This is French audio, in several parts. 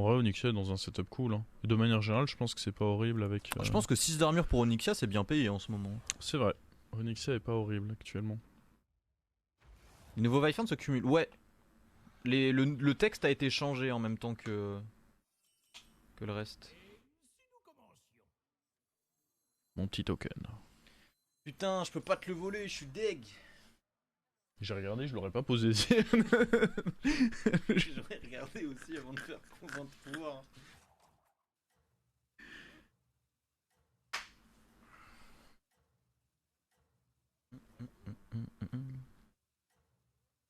vrai, Onyxia est dans un setup cool. Hein. Et de manière générale, je pense que c'est pas horrible avec. Je pense que 6 d'armure pour Onyxia, c'est bien payé en ce moment. C'est vrai. Onyxia est pas horrible actuellement. Les nouveaux Viphound se cumulent. Ouais. Le texte a été changé en même temps que le reste. Mon petit token. Putain, je peux pas te le voler, je suis deg. J'ai regardé, je l'aurais pas posé. J'aurais regardé aussi avant de faire convent de pouvoir.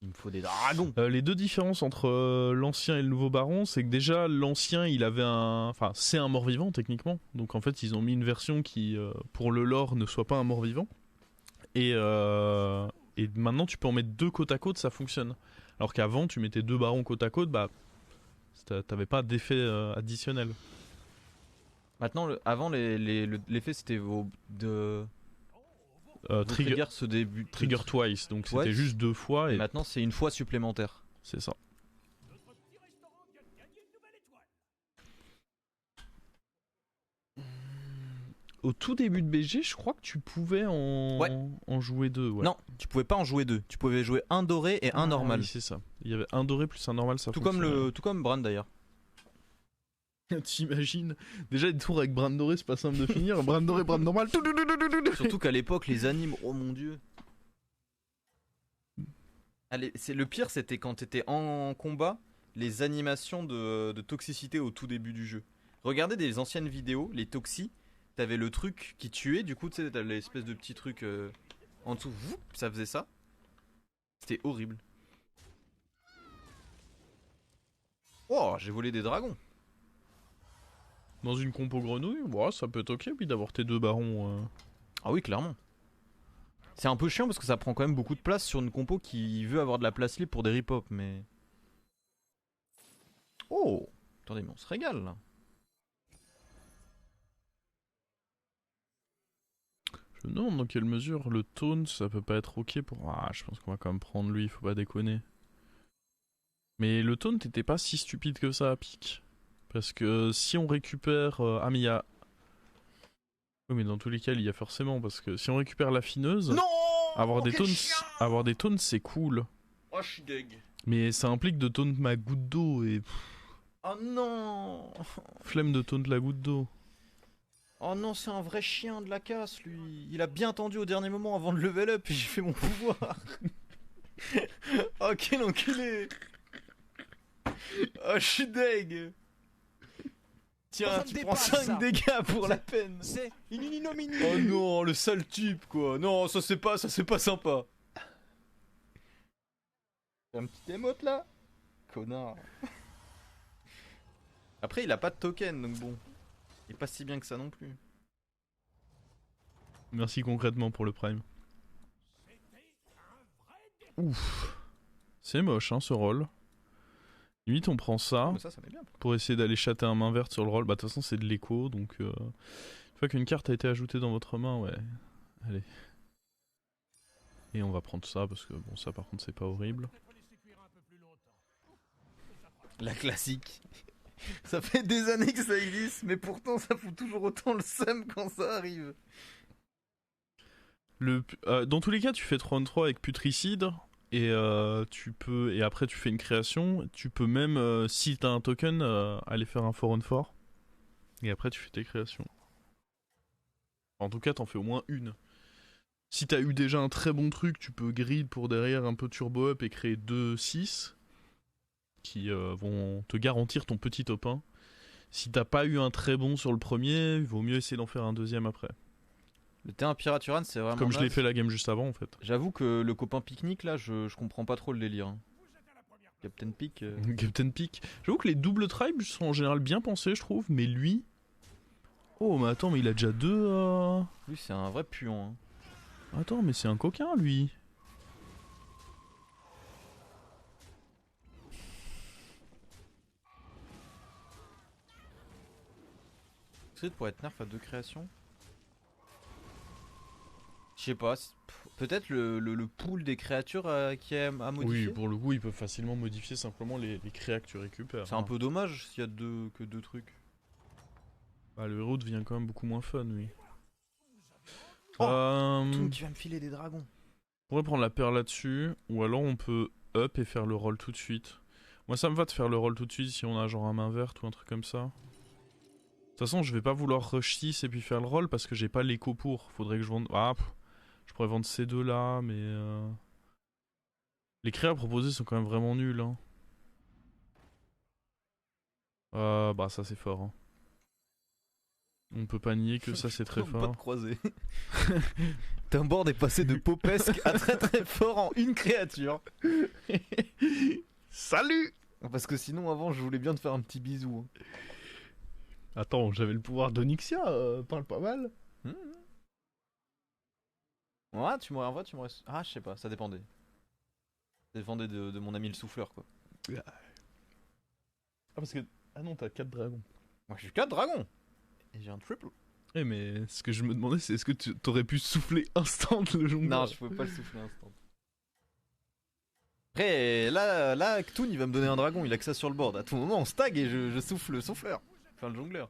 Il me faut des dragons. Les deux différences entre l'ancien et le nouveau baron, c'est que déjà l'ancien il avait un. Enfin, c'est un mort-vivant techniquement. Donc en fait, ils ont mis une version qui, pour le lore, ne soit pas un mort-vivant. Et maintenant, tu peux en mettre deux côte à côte, ça fonctionne. Alors qu'avant, tu mettais deux barons côte à côte, bah. T'avais pas d'effet additionnel. Maintenant, avant, l'effet c'était Trigger ce début. Trigger twice, donc c'était juste deux fois. Et maintenant, c'est une fois supplémentaire. C'est ça. Au tout début de BG, je crois que tu pouvais en jouer deux. Ouais. Non, tu pouvais pas en jouer deux. Tu pouvais jouer un doré et un normal. Oui, c'est ça. Il y avait un doré plus un normal, ça tout comme Bran d'ailleurs. T'imagines déjà les tours avec Bran doré, c'est pas simple de finir. Bran doré, Bran normal. Surtout qu'à l'époque, les animes, oh mon dieu. Allez, le pire, c'était quand t'étais en combat, les animations de toxicité au tout début du jeu. Regardez des anciennes vidéos, les toxis. T'avais le truc qui tuait, du coup, tu sais, t'avais l'espèce de petit truc en dessous, ça faisait ça. C'était horrible. Oh, j'ai volé des dragons. Dans une compo grenouille, ouais, ça peut être ok, puis d'avoir tes deux barons. Ah oui, clairement. C'est un peu chiant parce que ça prend quand même beaucoup de place sur une compo qui veut avoir de la place libre pour des rip-hop, mais... Oh, attendez, mais on se régale, là. Je me demande dans quelle mesure le taunt, ça peut pas être ok pour... Ah, je pense qu'on va quand même prendre lui, faut pas déconner. Mais le taunt était pas si stupide que ça à pique. Parce que si on récupère... Ah mais il y a... Oui mais dans tous les cas il y a forcément, parce que si on récupère la fineuse... Non, avoir des taunts c'est cool. Oh je suis deg. Mais ça implique de taunt ma goutte d'eau et... Oh non. Flemme de taunt la goutte d'eau. Oh non, c'est un vrai chien de la casse, lui. Il a bien tendu au dernier moment avant de level up et j'ai fait mon pouvoir. Oh, quel enculé. Oh, je suis deg. Tiens, tu prends 5 dégâts pour la peine. C'est une ignominie. Oh non, le sale type, quoi. Non, ça c'est pas sympa. Un petit émote, là. Connard. Après, il a pas de token, donc bon. Il est pas si bien que ça non plus. Merci concrètement pour le prime. Ouf. C'est moche hein ce rôle. Limite on prend ça, ça met bien. Pour essayer d'aller chatter un main verte sur le rôle. Bah de toute façon c'est de l'écho donc... Une fois qu'une carte a été ajoutée dans votre main, ouais. Allez. Et on va prendre ça parce que bon ça par contre c'est pas horrible. La classique. Ça fait des années que ça existe, mais pourtant ça fout toujours autant le seum quand ça arrive. Dans tous les cas, tu fais 3 en 3 avec Putricide et et après tu fais une création. Tu peux même, si t'as un token, aller faire un 4 on 4 et après tu fais tes créations. En tout cas, t'en fais au moins une. Si t'as eu déjà un très bon truc, tu peux grid pour derrière un peu turbo up et créer 2-6 qui vont te garantir ton petit top 1. Si t'as pas eu un très bon sur le premier, il vaut mieux essayer d'en faire un deuxième après. Le terrain Pirate c'est vraiment... Comme je l'ai fait la game juste avant en fait. J'avoue que le copain pique-nique là, je comprends pas trop le délire. Hein. Captain Pick. Captain Pick. J'avoue que les doubles tribes sont en général bien pensés, je trouve, mais lui. Oh, mais attends, mais il a déjà deux. Lui, c'est un vrai puant. Hein. Attends, mais c'est un coquin lui. C'est pour être nerf à 2 créations. Je sais pas. Peut-être le pool des créatures qui est à modifier. Oui, pour le coup, ils peuvent facilement modifier simplement les créas que tu récupères. C'est un peu dommage s'il y a que deux trucs. Bah, le héros devient quand même beaucoup moins fun, oui. Oh, On Toon qui va me filer des dragons. pourrait prendre la paire là-dessus, ou alors on peut up et faire le roll tout de suite. Moi, ça me va de faire le roll tout de suite si on a genre un main verte ou un truc comme ça. De toute façon, je vais pas vouloir rush 6 et puis faire le roll parce que j'ai pas l'écho pour. Faudrait que je vende. Ah, je pourrais vendre ces deux là, mais. Les créas proposés sont quand même vraiment nuls. Hein. Bah, ça c'est fort. Hein. On peut pas nier que ça c'est très Pas fort. de croisé. Ton board est passé de popesque à très très fort en une créature. Salut! Parce que sinon, avant, je voulais bien te faire un petit bisou. Attends, j'avais le pouvoir d'Onyxia, parle pas mal. Ouais, tu m'aurais. En vrai, tu m'aurais. Ah, je sais pas, ça dépendait. Ça dépendait de mon ami le souffleur, quoi. Ah, parce que. Ah non, t'as 4 dragons. Moi, j'ai 4 dragons. Et j'ai un triple. Eh, mais ce que je me demandais, c'est est-ce que t'aurais pu souffler instant le jongleur? Non, je pouvais pas le souffler instant. Après, là, Ktoon, il va me donner un dragon, il a que ça sur le board. À tout moment, on stag et je souffle le souffleur. Enfin, le jongleur.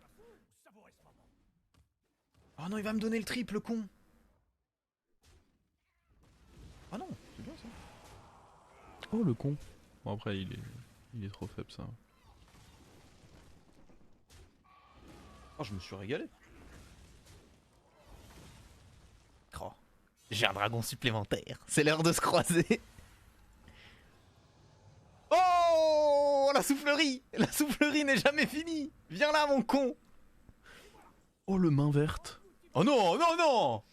Oh non, il va me donner le triple, con. Ah non, c'est bien ça. Oh, le con. Bon, après, il est trop faible, ça. Oh, je me suis régalé. Oh, j'ai un dragon supplémentaire. C'est l'heure de se croiser. Oh, la soufflerie. La soufflerie n'est jamais finie. Viens là, mon con. Oh, le main verte. Oh non, non, non.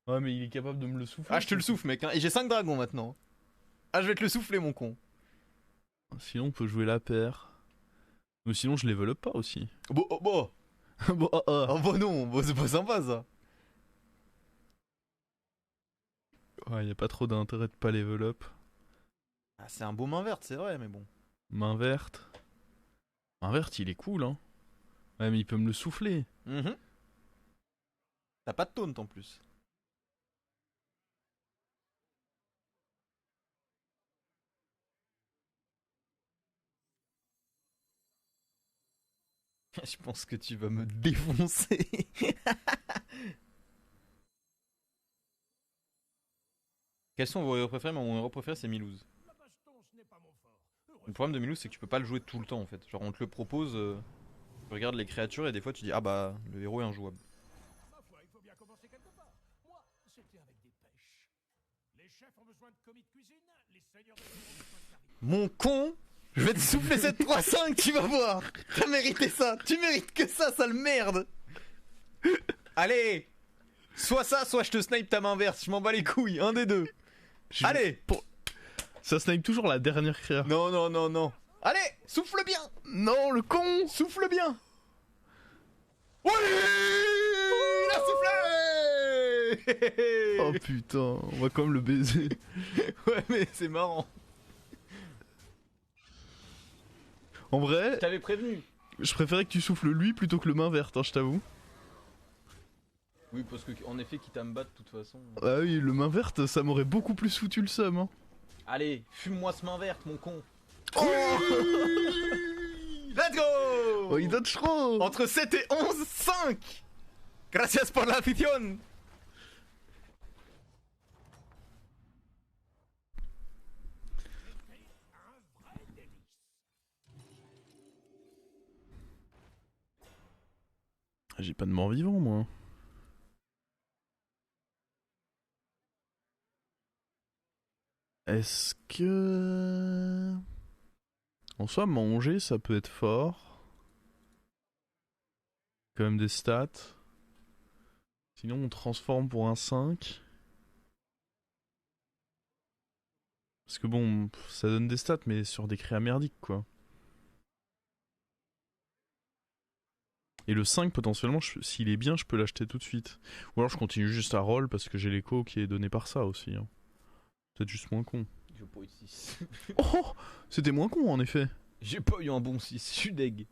Ouais, mais il est capable de me le souffler. Ah, je te le souffle, mec. Hein. Et j'ai 5 dragons maintenant. Ah, je vais te le souffler, mon con. Sinon, on peut jouer la paire. Mais sinon, je level up pas aussi. Bon, bon. Bon, Oh, bah non, bah, c'est pas sympa ça. Ouais, y a pas trop d'intérêt de pas level up. Ah, c'est un beau main verte, c'est vrai, mais bon. Main verte. Main verte, il est cool, hein. Ouais, mais il peut me le souffler. T'as pas de taunt en plus. Je pense que tu vas me défoncer. Quels sont vos héros préférés? Mon héros préféré, c'est Milouz. Le problème de Milouz, c'est que tu peux pas le jouer tout le temps en fait. Genre, on te le propose, tu regardes les créatures et des fois tu dis ah bah le héros est injouable. Mon con, je vais te souffler cette 3-5, tu vas voir. T'as mérité ça, tu mérites que ça, sale merde. Allez, soit ça, soit je te snipe ta main verte, je m'en bats les couilles, un des deux. Allez. Ça snipe toujours la dernière créa. Non, non, non, non. Allez, souffle bien. Non, le con. Souffle bien. Oui, il a soufflé. Oh putain, on va quand même le baiser. Ouais, mais c'est marrant. En vrai, Je t'avais prévenu. je préférais que tu souffles lui plutôt que le main verte, hein, je t'avoue. Oui, parce que en effet, quitte à me battre de toute façon. Ah oui, le main verte, ça m'aurait beaucoup plus foutu le seum. Hein. Allez, fume-moi ce main verte, mon con. Oh Let's go. Oh, il dodge trop. Entre 7 et 11, 5. Gracias por la afición. J'ai pas de mort vivant, moi. Est-ce que... En soi, manger, ça peut être fort. Quand même des stats. Sinon, on transforme pour un 5. Parce que bon, ça donne des stats, mais sur des créas merdiques, quoi. Et le 5, potentiellement, s'il est bien, je peux l'acheter tout de suite. Ou alors je continue juste à roll parce que j'ai l'écho qui est donné par ça aussi. Hein. Peut-être juste moins con. Je veux pas eu 6. Oh, c'était moins con en effet. J'ai pas eu un bon 6, je suis deg.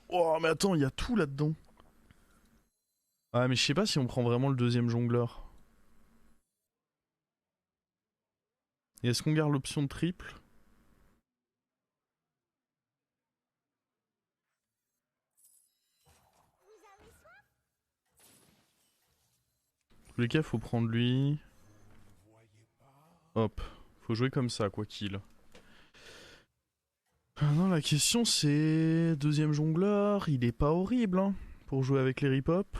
Oh, mais attends, il y a tout là-dedans. Ah, mais je sais pas si on prend vraiment le deuxième jongleur. Et est-ce qu'on garde l'option de triple? En tous les cas, faut prendre lui. Hop. Faut jouer comme ça, quoi qu'il. Non, la question c'est... Deuxième jongleur, il est pas horrible, hein, pour jouer avec les rip-hop.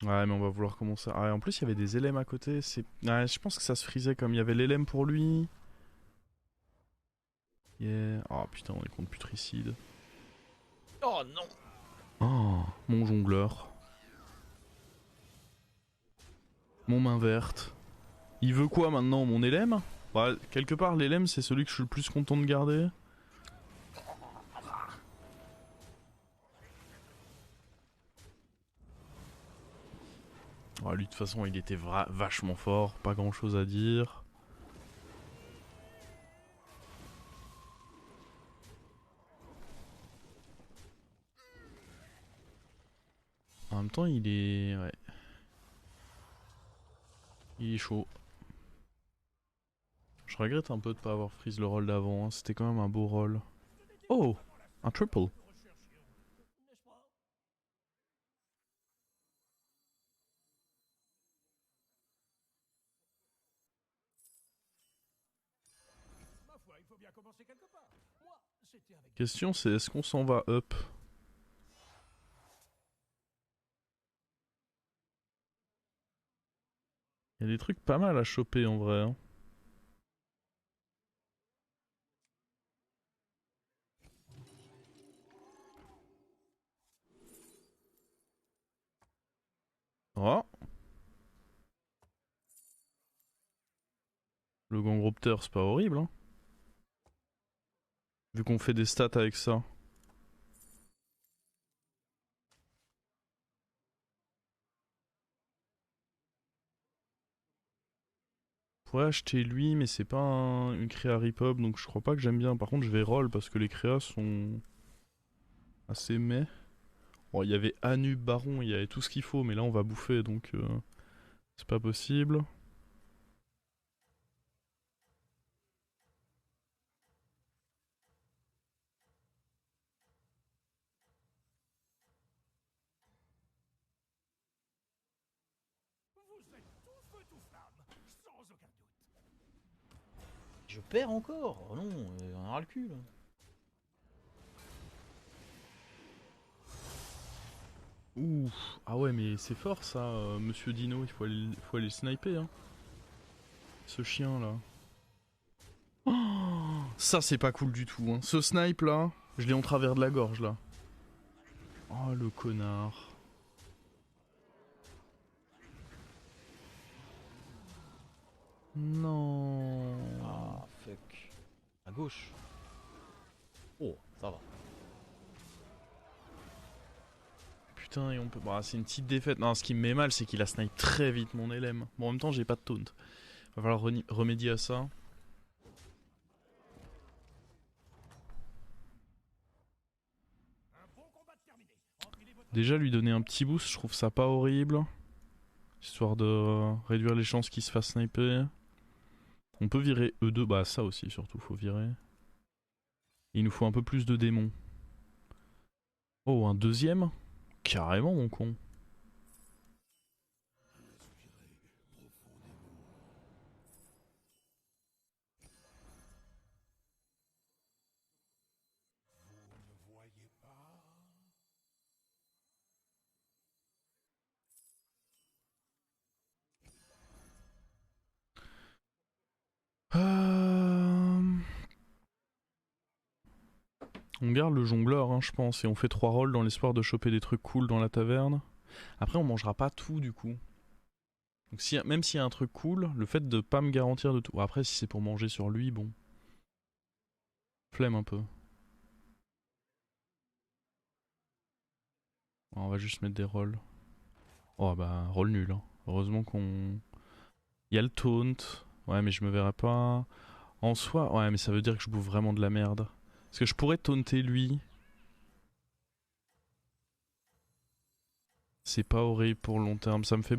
Ouais, mais on va vouloir commencer... Ah, et en plus, il y avait des LM à côté. Ouais, je pense que ça se frisait comme il y avait l'LM pour lui. Yeah. Oh putain, on est contre putricide. Oh non! Oh, mon jongleur. Mon main verte. Il veut quoi maintenant, mon LM? Bah, quelque part, l'LM, c'est celui que je suis le plus content de garder. Oh, lui, de toute façon, il était vachement fort. Pas grand chose à dire. En même temps, il est... Ouais. Il est chaud. Je regrette un peu de pas avoir freeze le rôle d'avant. Hein. C'était quand même un beau rôle. Oh! Un triple. Question c'est est-ce qu'on s'en va up? Il y a des trucs pas mal à choper en vrai. Hein. Oh! Le Gangropter, c'est pas horrible. Hein. Vu qu'on fait des stats avec ça. Je pourrais acheter lui, mais c'est pas une créa rip-hop, donc je crois pas que j'aime bien. Par contre, je vais roll parce que les créas sont assez meh. Bon, il y avait Anu, Baron, il y avait tout ce qu'il faut, mais là on va bouffer, donc c'est pas possible. Je perds encore? Oh non, on aura le cul là. Ouh, ah ouais, mais c'est fort ça, Monsieur Dino, faut aller le sniper. Hein. Ce chien là. Oh, ça c'est pas cool du tout. Hein. Ce snipe là, je l'ai en travers de la gorge là. Oh le connard. Non. Ah, fuck. À gauche. Oh, ça va. Putain, et on peut. Bah, c'est une petite défaite. Non, ce qui me met mal, c'est qu'il a snipe très vite mon LM. Bon, en même temps, j'ai pas de taunt. Va falloir remédier à ça. Déjà, lui donner un petit boost, je trouve ça pas horrible. Histoire de réduire les chances qu'il se fasse sniper. On peut virer E2, bah ça aussi surtout, faut virer. Il nous faut un peu plus de démons. Oh, un deuxième? Carrément, mon con. On garde le jongleur, hein, je pense, et on fait 3 rolls dans l'espoir de choper des trucs cool dans la taverne. Après, on mangera pas tout du coup. Donc, même s'il y a un truc cool, le fait de pas me garantir de tout. Après, si c'est pour manger sur lui, bon. Flemme un peu. On va juste mettre des rolls. Oh bah, roll nul. Hein. Heureusement qu'on. Il y a le taunt. Ouais, mais je me verrai pas. En soi, ouais, mais ça veut dire que je bouffe vraiment de la merde. Parce que je pourrais taunter lui. C'est pas horrible pour le long terme. Ça me fait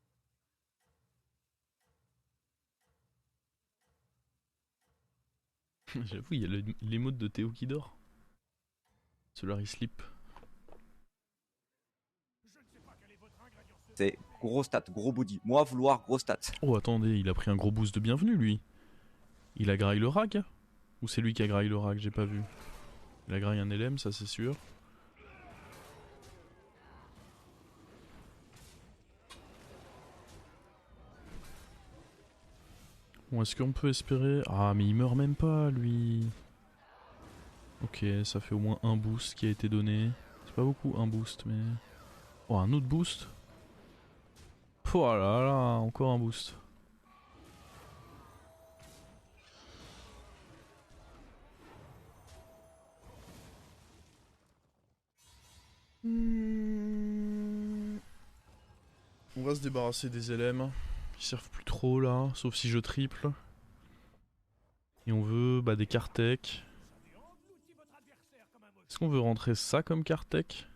J'avoue, il y a l'émote de Théo qui dort. Celui-là, il slip. C'est gros stats, gros body. Moi, vouloir gros stats. Oh, attendez, il a pris un gros boost de bienvenue, lui. Il a graille le rag? Ou c'est lui qui a graille le rag? J'ai pas vu. Il a graille un LM, ça c'est sûr. Bon, est-ce qu'on peut espérer... Ah, mais il meurt même pas, lui. Ok, ça fait au moins un boost qui a été donné. C'est pas beaucoup, un boost, mais... Oh, un autre boost? Oh là là, encore un boost. On va se débarrasser des LM. Ils servent plus trop là, sauf si je triple. Et on veut des Kartek. Est-ce qu'on veut rentrer ça comme Kartek?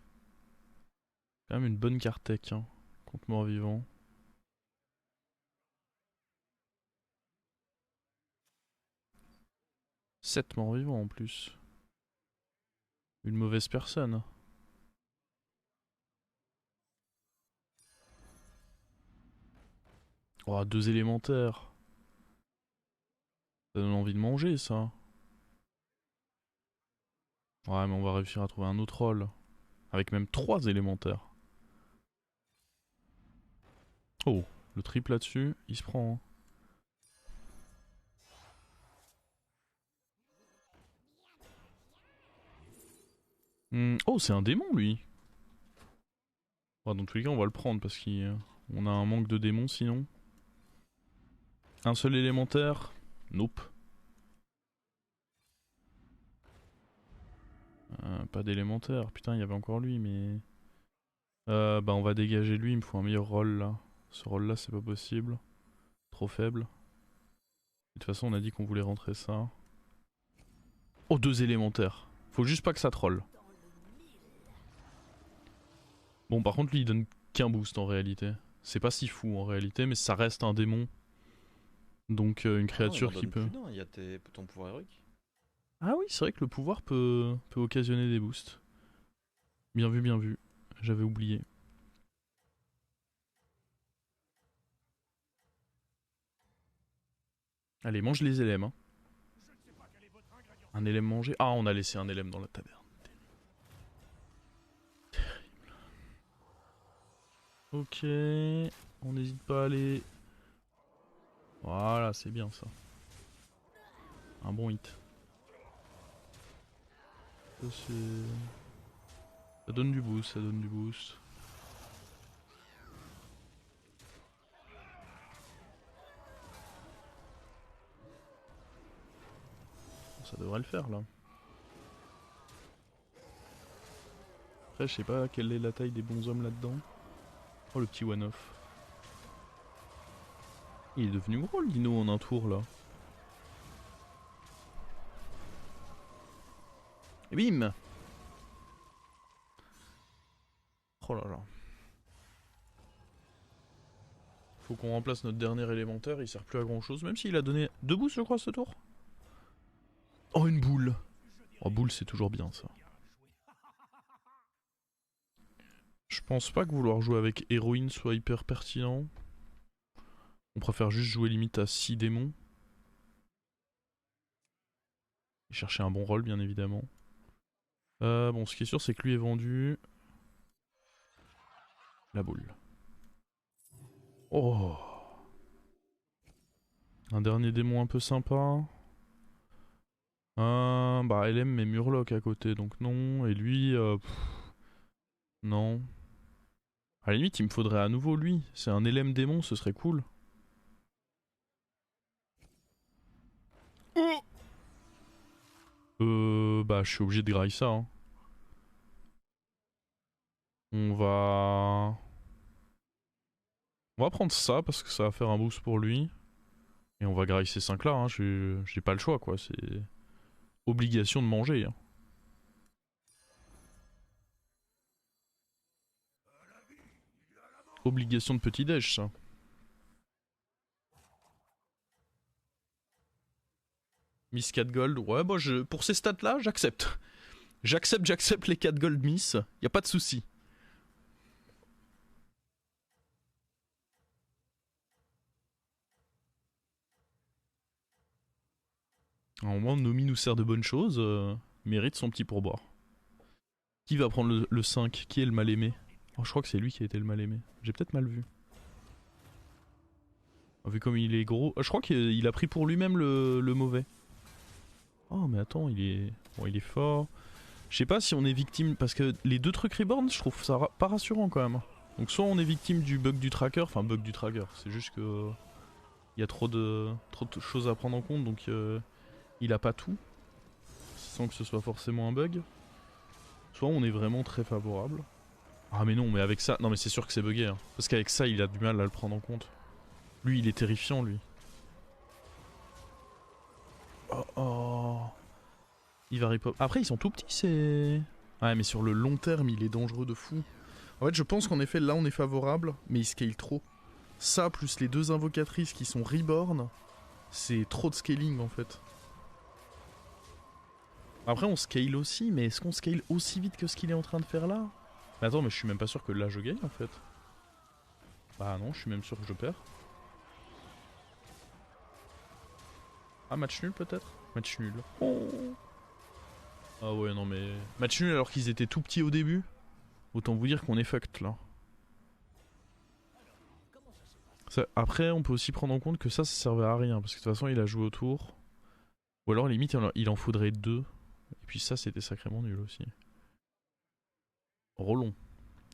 Quand même une bonne Kartek, hein, contre mort-vivant. Sept morts-vivants en plus. Une mauvaise personne. Oh, 2 élémentaires. Ça donne envie de manger, ça. Ouais, mais on va réussir à trouver un autre rôle. Avec même 3 élémentaires. Oh, le triple là-dessus, il se prend. Hein. Oh, c'est un démon, lui. Bon, dans tous les cas, on va le prendre parce qu'on a un manque de démons sinon. Un seul élémentaire? Nope. Pas d'élémentaire. Putain, il y avait encore lui, mais... on va dégager lui, il me faut un meilleur rôle là. Ce rôle là, c'est pas possible. Trop faible. De toute façon, on a dit qu'on voulait rentrer ça. Oh, 2 élémentaires. Faut juste pas que ça troll. Bon, par contre, lui, il donne qu'un boost en réalité. C'est pas si fou en réalité, mais ça reste un démon. Donc, une créature qui peut. Non, il y a ton pouvoir héroïque. Ah oui, c'est vrai que le pouvoir peut occasionner des boosts. Bien vu, bien vu. J'avais oublié. Allez, mange les LM. Hein. Un LM mangé. Ah, on a laissé un LM dans la taverne. Terrible. Ok. On n'hésite pas à aller. Voilà, c'est bien ça. Un bon hit. Ça, ça donne du boost, ça donne du boost. Ça devrait le faire là. Après, je sais pas quelle est la taille des bons hommes là-dedans. Oh, le petit one-off. Il est devenu gros le dino en un tour là. Et bim! Oh là là. Faut qu'on remplace notre dernier élémentaire, il sert plus à grand chose, même s'il a donné 2 boosts je crois ce tour. Oh, une boule! Oh, boule c'est toujours bien ça. Je pense pas que vouloir jouer avec héroïne soit hyper pertinent. On préfère juste jouer limite à 6 démons. Et chercher un bon rôle bien évidemment. Bon, ce qui est sûr c'est que lui est vendu. La boule. Oh! Un dernier démon un peu sympa. LM mais Murloc à côté, donc non. Et lui, non. À la limite, il me faudrait à nouveau lui. C'est un LM démon, ce serait cool. Je suis obligé de grailler ça. Hein. On va prendre ça parce que ça va faire un boost pour lui. Et on va grailler ces 5 là. Hein. J'ai pas le choix quoi. C'est obligation de manger. Hein. Obligation de petit déj ça. Miss 4 gold, ouais, bah pour ces stats-là, j'accepte. J'accepte les 4 gold miss, y a pas de souci. À un moment, Nomi nous sert de bonnes choses, mérite son petit pourboire. Qui va prendre le 5? Qui est le mal aimé? Oh, je crois que c'est lui qui a été le mal aimé. J'ai peut-être mal vu. Vu comme il est gros. Je crois qu'il a pris pour lui-même le mauvais. Oh, mais attends, il est. Bon, il est fort. Je sais pas si on est victime. Parce que les deux trucs reborn, je trouve ça pas rassurant quand même. Donc, soit on est victime du bug du tracker. Enfin, bug du tracker. C'est juste que. Il y a trop de choses à prendre en compte. Donc, il a pas tout. Sans que ce soit forcément un bug. Soit on est vraiment très favorable. Ah, mais non, mais avec ça. Non, mais c'est sûr que c'est bugué. Hein. Parce qu'avec ça, il a du mal à le prendre en compte. Lui, il est terrifiant, lui. Oh oh. Il va repop. Après, ils sont tout petits, c'est. Ouais, mais sur le long terme, il est dangereux de fou. En fait, je pense qu'en effet, là, on est favorable, mais il scale trop. Ça, plus les deux invocatrices qui sont reborn, c'est trop de scaling en fait. Après, on scale aussi, mais est-ce qu'on scale aussi vite que ce qu'il est en train de faire là? Mais attends, mais je suis même pas sûr que là je gagne en fait. Bah non, je suis même sûr que je perds. Ah, match nul peut-être? Match nul. Oh. Ah ouais, non mais... Match nul alors qu'ils étaient tout petits au début. Autant vous dire qu'on est fucked là. Ça, après, on peut aussi prendre en compte que ça servait à rien. Parce que de toute façon, il a joué autour. Ou alors, limite, il en faudrait deux. Et puis ça, c'était sacrément nul aussi. Rollon.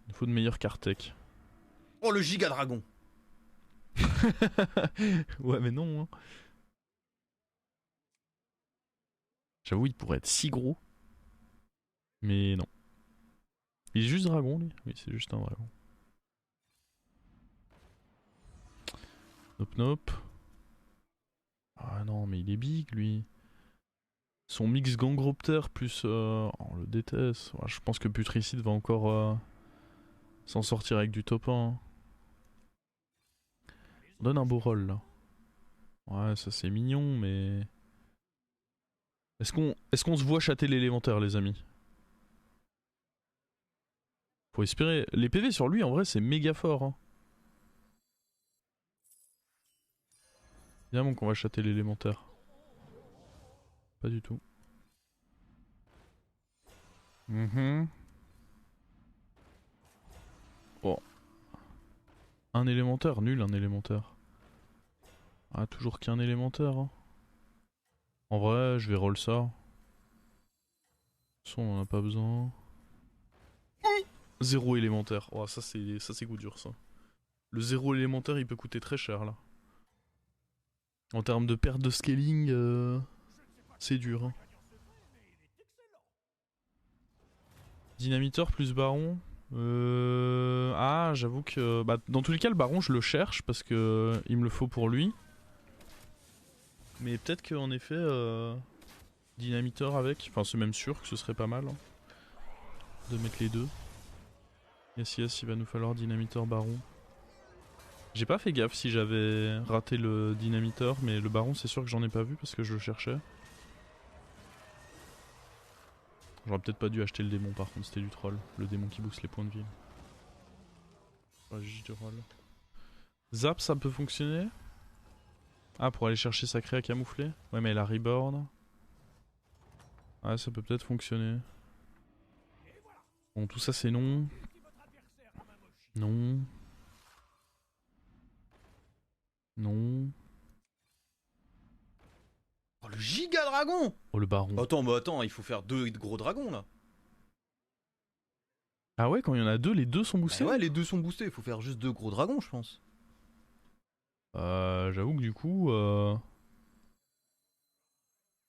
Il faut de meilleures cartes tech. Oh, le giga dragon. Ouais, mais non. Hein. J'avoue, il pourrait être si gros. Mais non. Il est juste dragon, lui. Oui, c'est juste un dragon. Nope, nope. Ah non, mais il est big, lui. Son mix Gangropter plus... on le déteste. Ouais, je pense que Putricide va encore s'en sortir avec du top 1. On donne un beau rôle, là. Ouais, ça c'est mignon, mais... Est-ce qu'on se voit châter l'élémentaire, les amis? Faut espérer. Les PV sur lui, en vrai, c'est méga fort. Hein. Évidemment qu'on va châter l'élémentaire. Pas du tout. Bon. Un élémentaire, nul un élémentaire. Ah, toujours qu'un élémentaire. Hein. En vrai, je vais roll ça. De toute façon, on en a pas besoin. Zéro élémentaire. Oh, ça c'est coup dur ça. Le zéro élémentaire, il peut coûter très cher là. En termes de perte de scaling, c'est dur. Hein. Dynamiteur plus baron. Ah, j'avoue que... Bah, dans tous les cas, le baron, je le cherche parce que il me le faut pour lui. Mais peut-être qu'en effet, dynamiteur avec... Enfin, c'est même sûr que ce serait pas mal. Hein, de mettre les deux. Yes, yes, il va nous falloir dynamiteur baron. J'ai pas fait gaffe si j'avais raté le dynamiteur, mais le baron, c'est sûr que j'en ai pas vu parce que je le cherchais. J'aurais peut-être pas dû acheter le démon par contre, c'était du troll. Le démon qui booste les points de vie. Ouais, juste du roll. Zap, ça peut fonctionner? Ah, pour aller chercher sa créa camouflée? Ouais, mais elle a reborn. Ouais, ça peut peut-être fonctionner. Bon, tout ça c'est non. Non. Non. Oh, le giga dragon. Oh, le baron. Attends, mais attends, il faut faire deux gros dragons là. Ah ouais, quand il y en a deux, les deux sont boostés? Bah ouais, les deux sont boostés, il faut faire juste deux gros dragons, je pense. J'avoue que du coup...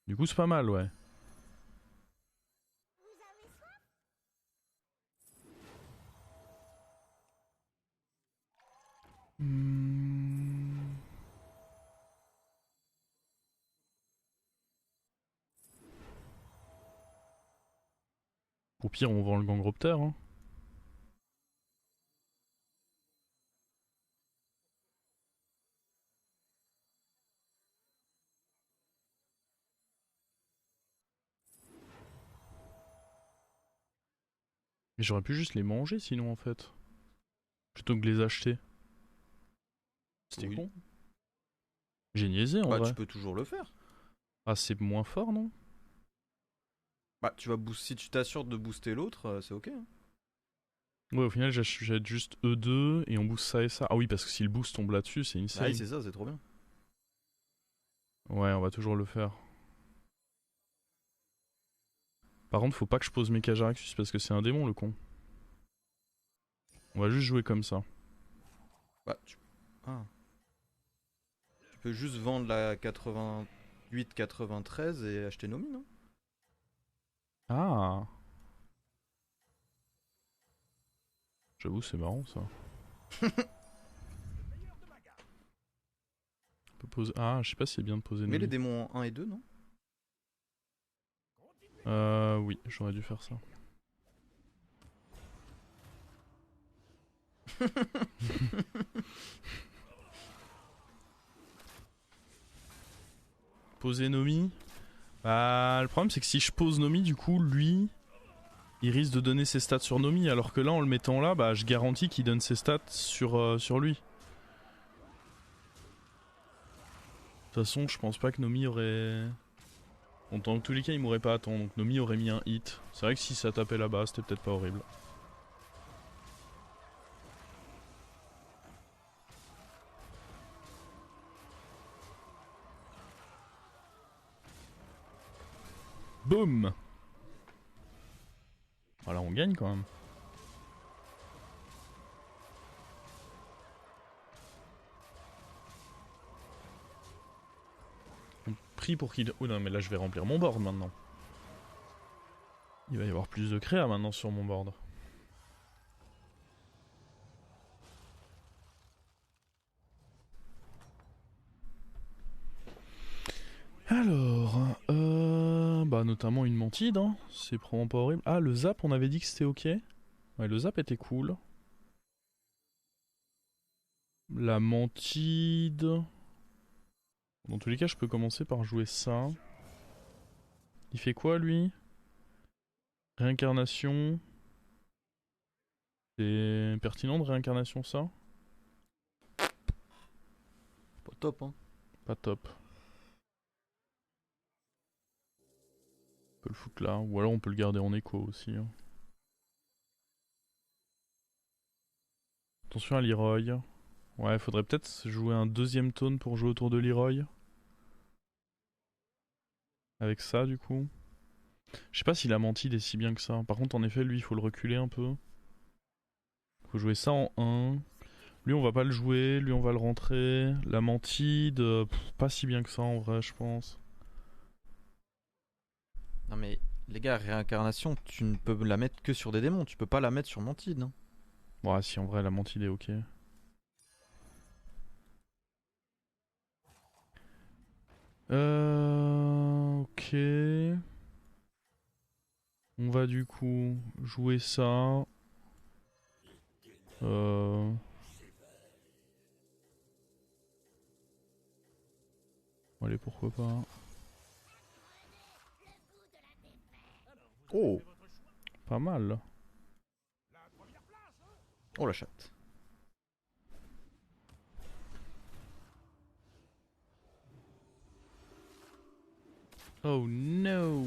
Du coup, c'est pas mal, ouais. Au pire, on vend le Gangropter. Hein. Mais j'aurais pu juste les manger sinon en fait. Plutôt que de les acheter. C'était Oui. con. J'ai niaisé en Bah, vrai. tu peux toujours le faire. Ah, c'est moins fort, non? Bah, si tu t'assures de booster l'autre, c'est ok, hein. Ouais, au final, j'achète juste E2 et on booste ça et ça. Ah oui, parce que si le boost tombe là-dessus, c'est Ah insane. oui, c'est ça, c'est trop bien. Ouais, on va toujours le faire. Par contre, faut pas que je pose mes Cajaraxus parce que c'est un démon, le con. On va juste jouer comme ça. Bah, ah. Tu peux juste vendre la 88-93 et acheter Nomi, non? Ah. J'avoue, c'est marrant ça. On peut poser... Ah, je sais pas si c'est bien de poser Mais les Nomi. démons en 1 et 2, non? Oui, j'aurais dû faire ça. Poser Nomi. Bah, le problème c'est que si je pose Nomi, du coup, lui, il risque de donner ses stats sur Nomi, alors que là, en le mettant là, bah, je garantis qu'il donne ses stats sur lui. De toute façon, je pense pas que Nomi aurait... Bon, dans tous les cas, il m'aurait pas attendu, donc Nomi aurait mis un hit. C'est vrai que si ça tapait là-bas, c'était peut-être pas horrible. Boum. Voilà, on gagne quand même. On prie pour qu'il... Oh non, mais là, je vais remplir mon board maintenant. Il va y avoir plus de créa maintenant sur mon board. Alors, bah notamment une mantide, hein. C'est probablement pas horrible. Ah, le zap, on avait dit que c'était ok. Ouais, le zap était cool. La mantide... Dans tous les cas, je peux commencer par jouer ça. Il fait quoi, lui? Réincarnation. C'est pertinent de réincarnation, ça? Pas top, hein. Pas top. On peut le foutre là. Ou alors on peut le garder en écho aussi, hein. Attention à Leroy. Ouais, faudrait peut-être jouer un deuxième taunt pour jouer autour de Leroy. Avec ça, du coup. Je sais pas si la mantide est si bien que ça. Par contre, en effet, lui, il faut le reculer un peu. Faut jouer ça en 1. Lui, on va pas le jouer. Lui, on va le rentrer. La mantide, pas si bien que ça, en vrai, je pense. Non mais, les gars, réincarnation, tu ne peux la mettre que sur des démons. Tu peux pas la mettre sur Mantide, hein. Ouais, si, en vrai, la mantide est ok. Ok. On va du coup jouer ça. Allez, pourquoi pas. Oh. Pas mal. Oh la chatte. Oh no.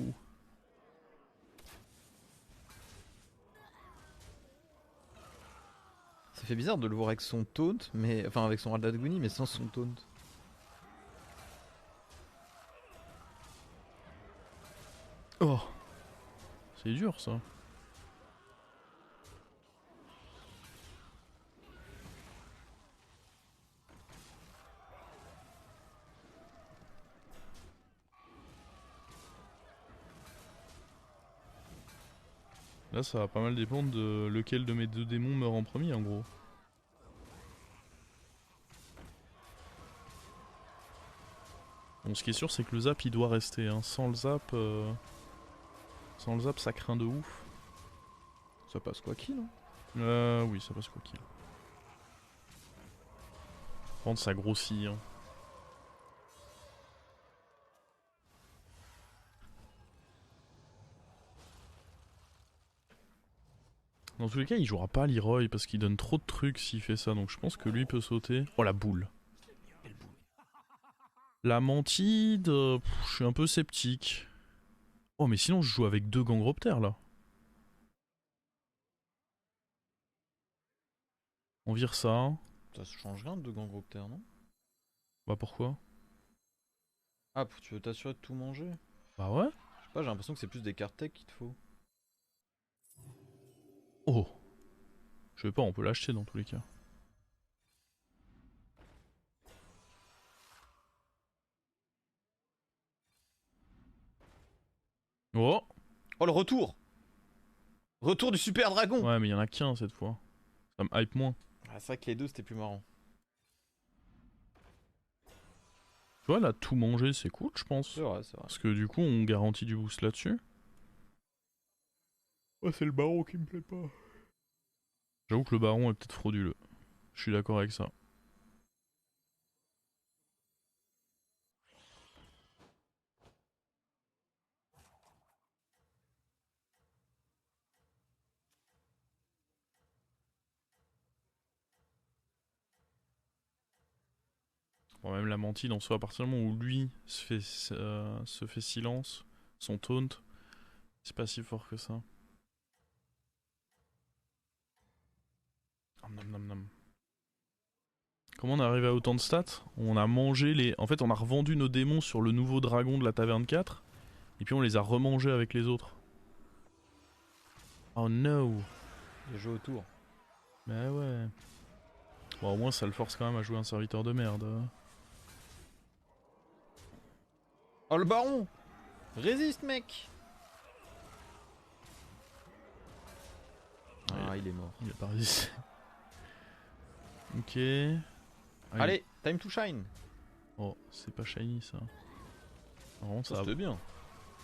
Ça fait bizarre de le voir avec son taunt, mais enfin avec son Raldadguni, mais sans son taunt. Oh. C'est dur ça. Là, ça va pas mal dépendre de lequel de mes deux démons meurt en premier, en gros. Bon, ce qui est sûr, c'est que le zap, il doit rester, hein. Sans le zap, ça craint de ouf. Ça passe quoi qu'il, hein. Oui, ça passe quoi qu'il. Par contre, ça grossit, hein. Dans tous les cas, il jouera pas Leroy parce qu'il donne trop de trucs s'il fait ça. Donc je pense que lui peut sauter. Oh la boule. La mantide, je suis un peu sceptique. Oh mais sinon je joue avec 2 gangroptères là. On vire ça. Ça change rien de gangroptère, non? Bah pourquoi? Ah, tu veux t'assurer de tout manger? Bah ouais. Je sais pas, j'ai l'impression que c'est plus des cartes tech qu'il te faut. Oh. Je sais pas, on peut l'acheter dans tous les cas. Oh. Oh, le retour! Retour du super dragon! Ouais mais il y en a qu'un cette fois. Ça me hype moins. Ah, c'est vrai que les deux c'était plus marrant. Tu vois là, tout manger c'est cool je pense. C'est vrai, c'est vrai. Parce que du coup on garantit du boost là-dessus. Ouais c'est le baron qui me plaît pas. J'avoue que le baron est peut-être frauduleux. Je suis d'accord avec ça. Bon, même la mantide en soi, à partir du moment où lui se fait silence, son taunt, c'est pas si fort que ça. Nom, nom, nom. Comment on est arrivé à autant de stats? On a mangé les... En fait on a revendu nos démons sur le nouveau dragon de la taverne 4. Et puis on les a remangés avec les autres. Oh no. Il a joué autour. Bah ouais. Bon au moins ça le force quand même à jouer un serviteur de merde. Oh, le baron! Résiste, mec! Ah, il est mort. Il a pas résisté. Ok. Allez, time to shine! Oh, c'est pas shiny ça. Vraiment, Ça ça c'était bien.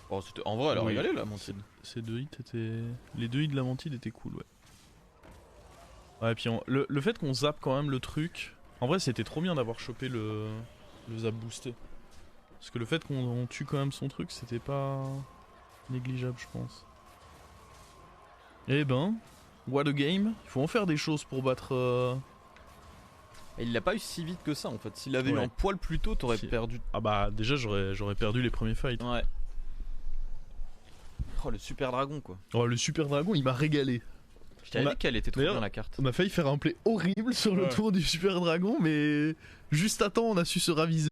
Oh, c'était... En vrai, elle a Oui. régalé la mantide. Ces 2 hits étaient... Les 2 hits de la mantide étaient cool, ouais. Ouais, puis le fait qu'on zappe quand même le truc... En vrai, c'était trop bien d'avoir chopé le zap boosté. Parce que le fait qu'on tue quand même son truc, c'était pas négligeable, je pense. Eh ben, what a game. Il faut en faire des choses pour battre... Et il l'a pas eu si vite que ça en fait. S'il avait eu Ouais. un poil plus tôt, t'aurais Si. perdu. Ah bah, déjà, j'aurais perdu les premiers fights. Ouais. Oh, le super dragon quoi. Oh, le super dragon, il m'a régalé. Je t'avais On a- dit qu'elle était trop D'ailleurs, bien la carte. On a failli faire un play horrible sur le Ouais. tour du super dragon, mais juste à temps, on a su se raviser.